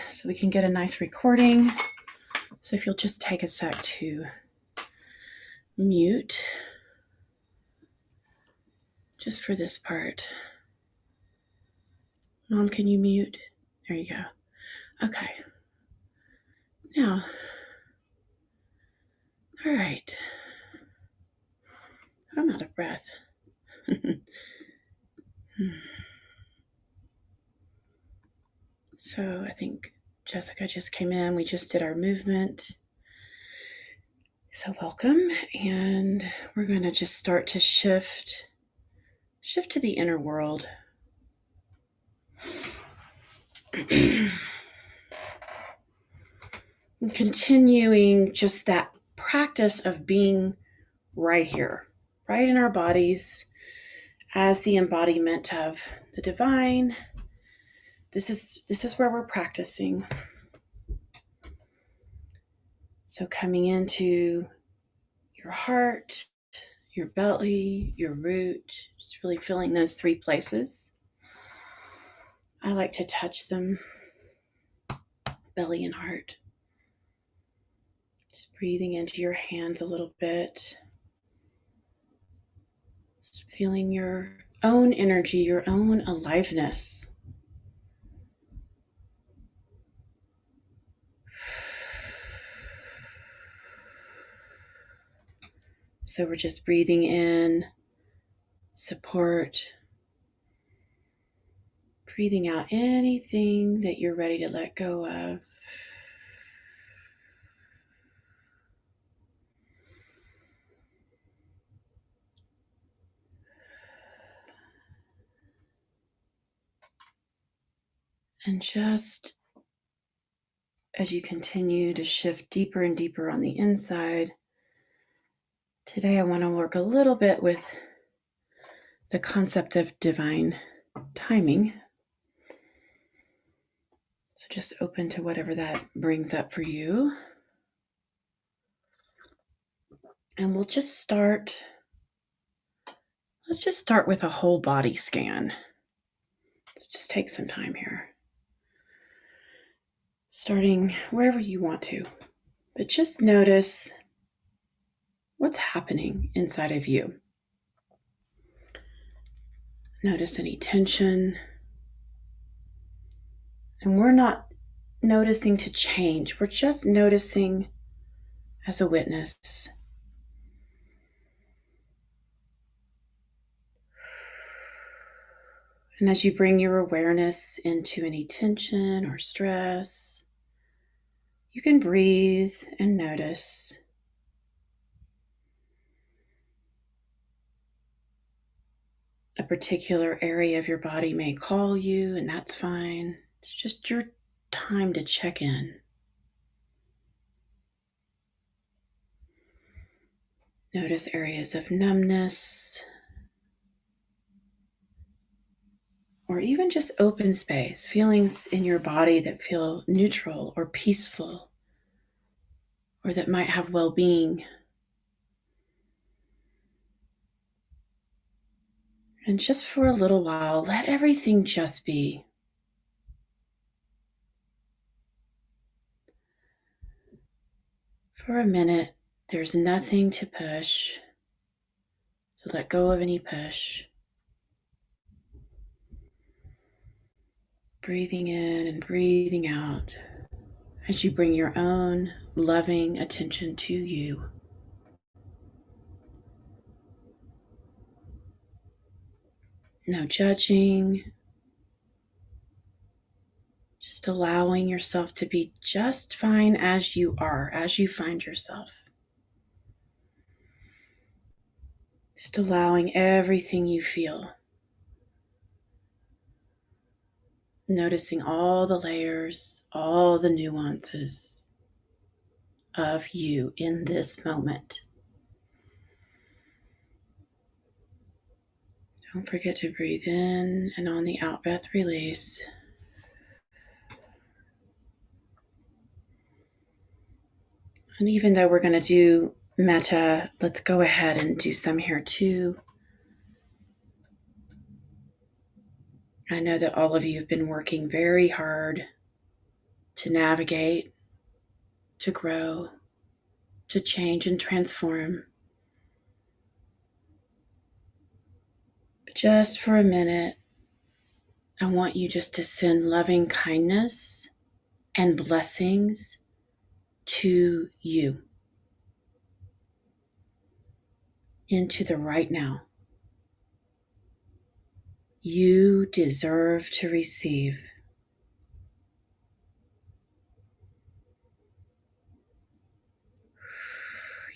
so we can get a nice recording. So if you'll just take a sec to mute just for this part. Mom, can you mute? There you go. Okay. Now, all right. I'm out of breath. So I think Jessica just came in. We just did our movement. So welcome. And we're going to just start to shift to the inner world. And continuing just that practice of being right here, right in our bodies as the embodiment of the divine. This is where we're practicing. So coming into your heart, your belly, your root, just really feeling those three places. I like to touch them, belly and heart. Just breathing into your hands a little bit. Just feeling your own energy, your own aliveness. So we're just breathing in support, breathing out anything that you're ready to let go of. And just as you continue to shift deeper and deeper on the inside, today I want to work a little bit with the concept of divine timing. So just open to whatever that brings up for you. And let's just start with a whole body scan. Let's just take some time here. Starting wherever you want to, but just notice what's happening inside of you. Notice any tension. And we're not noticing to change. We're just noticing as a witness. And as you bring your awareness into any tension or stress, you can breathe and notice. A particular area of your body may call you, and that's fine. It's just your time to check in. Notice areas of numbness, or even just open space, feelings in your body that feel neutral or peaceful, or that might have well-being. And just for a little while, let everything just be. For a minute, there's nothing to push, so let go of any push. Breathing in and breathing out as you bring your own loving attention to you. No judging, just allowing yourself to be just fine as you are, as you find yourself. Just allowing everything you feel. Noticing all the layers, all the nuances of you in this moment. Don't forget to breathe in, and on the out breath, release. And even though we're going to do metta, let's go ahead and do some here too. I know that all of you have been working very hard to navigate, to grow, to change and transform. But just for a minute, I want you just to send loving kindness and blessings to you into the right now. You deserve to receive.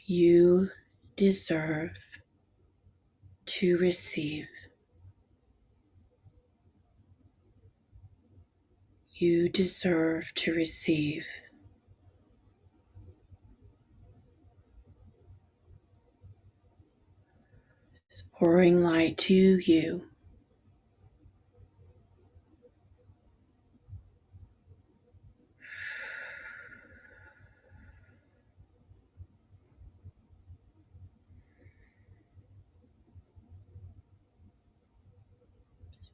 You deserve to receive. You deserve to receive. Just pouring light to you.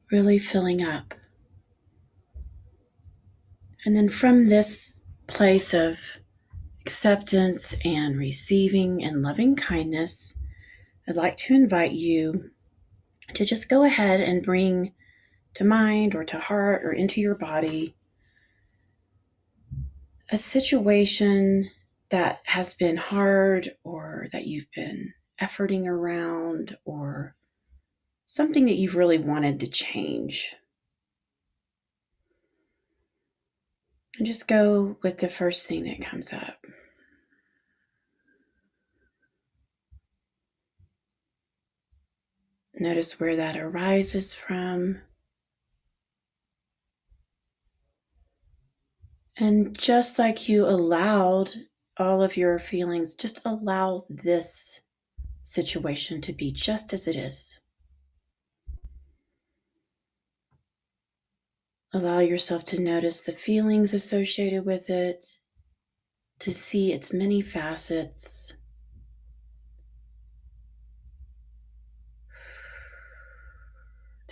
Really filling up. And then from this place of acceptance and receiving and loving kindness, I'd like to invite you to just go ahead and bring to mind or to heart or into your body a situation that has been hard or that you've been efforting around or something that you've really wanted to change. And just go with the first thing that comes up. Notice where that arises from. And just like you allowed all of your feelings, just allow this situation to be just as it is. Allow yourself to notice the feelings associated with it, to see its many facets.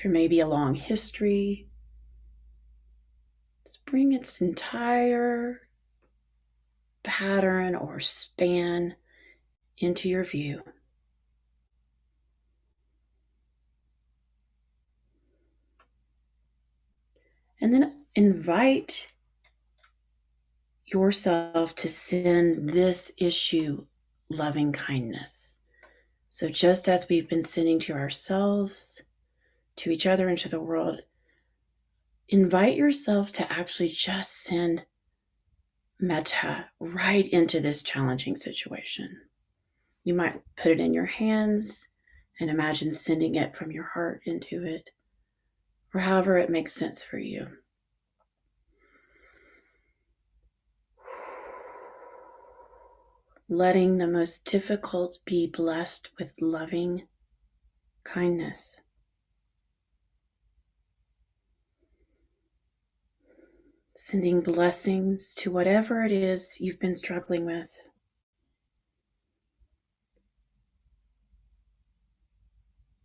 There may be a long history. Just bring its entire pattern or span into your view. And then invite yourself to send this issue loving kindness. So just as we've been sending to ourselves, to each other, and to the world, invite yourself to actually just send metta right into this challenging situation. You might put it in your hands and imagine sending it from your heart into it, or however it makes sense for you. Letting the most difficult be blessed with loving kindness. Sending blessings to whatever it is you've been struggling with.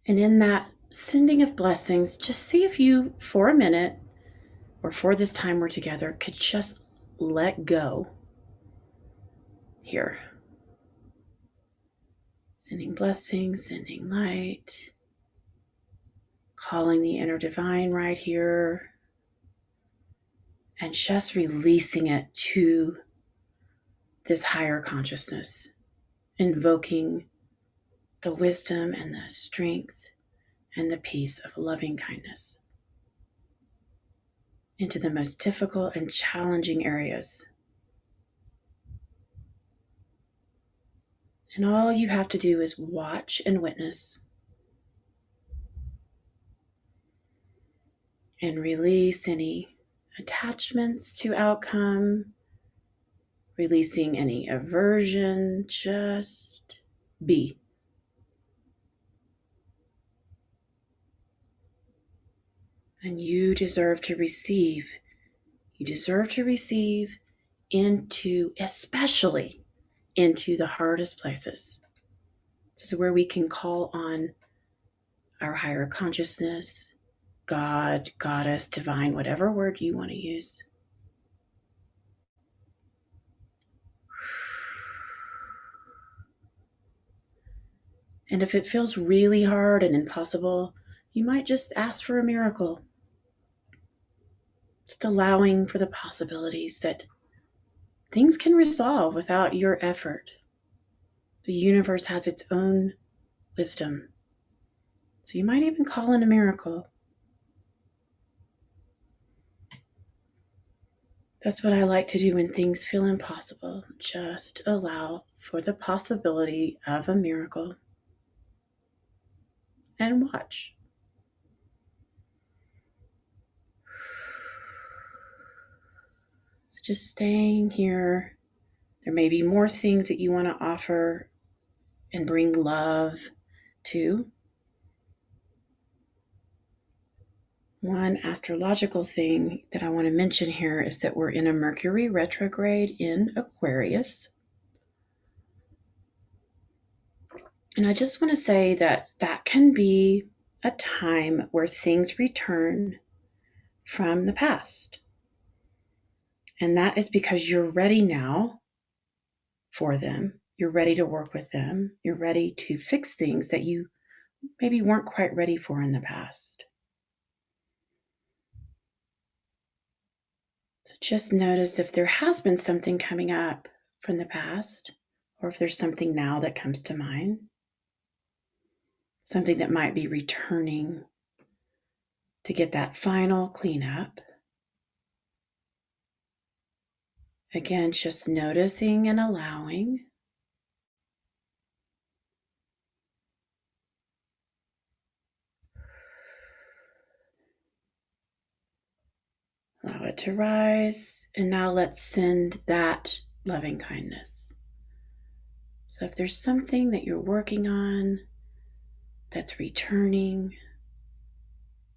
And in that sending of blessings, just see if you, for a minute, or for this time we're together, could just let go here. Sending blessings, sending light, calling the inner divine right here, and just releasing it to this higher consciousness, invoking the wisdom and the strength and the peace of loving kindness into the most difficult and challenging areas. And all you have to do is watch and witness and release any attachments to outcome, releasing any aversion, just be. And you deserve to receive. You deserve to receive into, especially into the hardest places. This is where we can call on our higher consciousness, God, Goddess, divine, whatever word you want to use. And if it feels really hard and impossible, you might just ask for a miracle. Just allowing for the possibilities that things can resolve without your effort. The universe has its own wisdom. So you might even call in a miracle. That's what I like to do when things feel impossible. Just allow for the possibility of a miracle and watch. So just staying here. There may be more things that you want to offer and bring love to. One astrological thing that I want to mention here is that we're in a Mercury retrograde in Aquarius. And I just want to say that that can be a time where things return from the past. And that is because you're ready now for them. You're ready to work with them. You're ready to fix things that you maybe weren't quite ready for in the past. So just notice if there has been something coming up from the past, or if there's something now that comes to mind, something that might be returning to get that final cleanup. Again, just noticing and allowing. Allow it to rise. And now let's send that loving kindness. So if there's something that you're working on that's returning,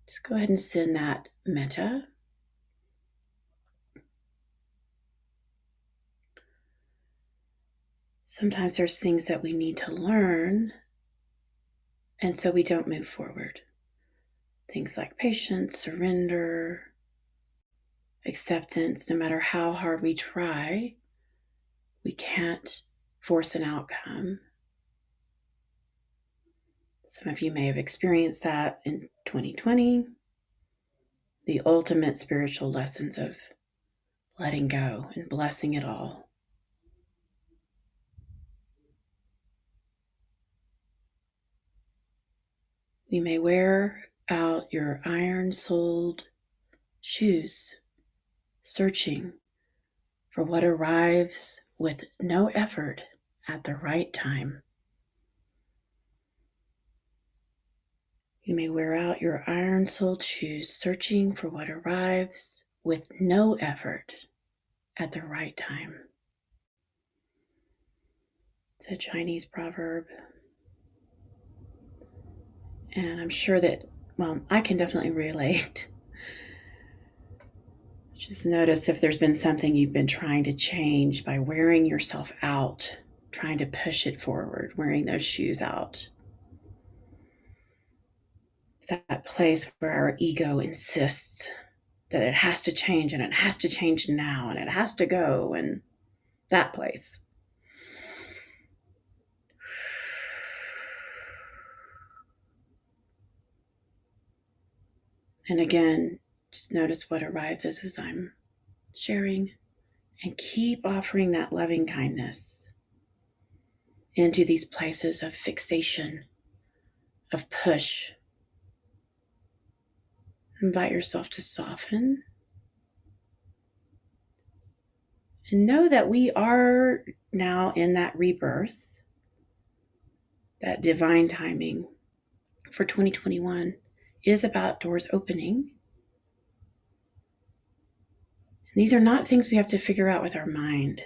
just go ahead and send that metta. Sometimes there's things that we need to learn, and so we don't move forward. Things like patience, surrender, acceptance. No matter how hard we try, we can't force an outcome. Some of you may have experienced that in 2020, the ultimate spiritual lessons of letting go and blessing it all. You may wear out your iron-soled shoes, searching for what arrives with no effort at the right time. You may wear out your iron-soled shoes, searching for what arrives with no effort at the right time. It's a Chinese proverb. And I'm sure that, I can definitely relate. Just notice if there's been something you've been trying to change by wearing yourself out, trying to push it forward, wearing those shoes out. It's that place where our ego insists that it has to change and it has to change now and it has to go, and that place. And again, just notice what arises as I'm sharing, and keep offering that loving kindness into these places of fixation, of push. Invite yourself to soften. And know that we are now in that rebirth, that divine timing for 2021 is about doors opening. And these are not things we have to figure out with our mind.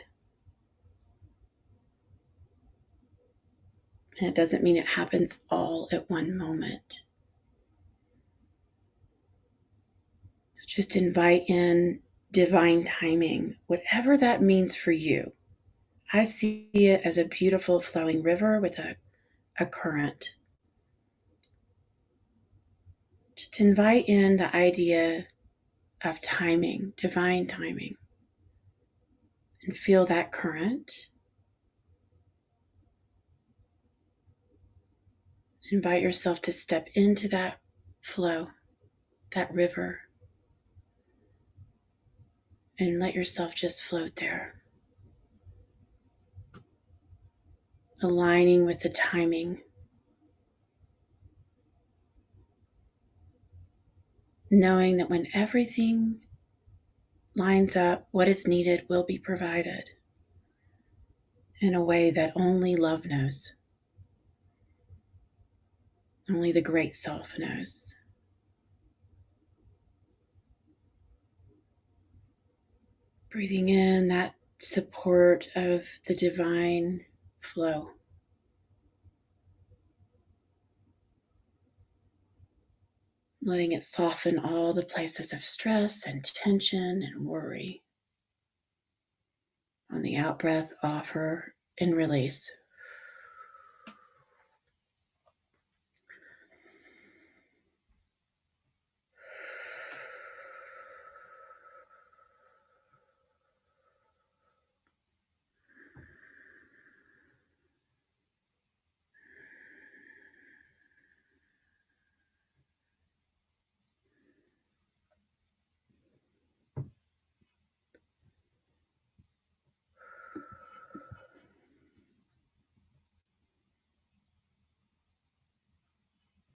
And it doesn't mean it happens all at one moment. So just invite in divine timing, whatever that means for you. I see it as a beautiful flowing river with a current. Just invite in the idea of timing, divine timing, and feel that current. Invite yourself to step into that flow, that river, and let yourself just float there, aligning with the timing, knowing that when everything lines up, what is needed will be provided in a way that only love knows, only the great self knows. Breathing in that support of the divine flow. Letting it soften all the places of stress and tension and worry. On the out breath, offer and release.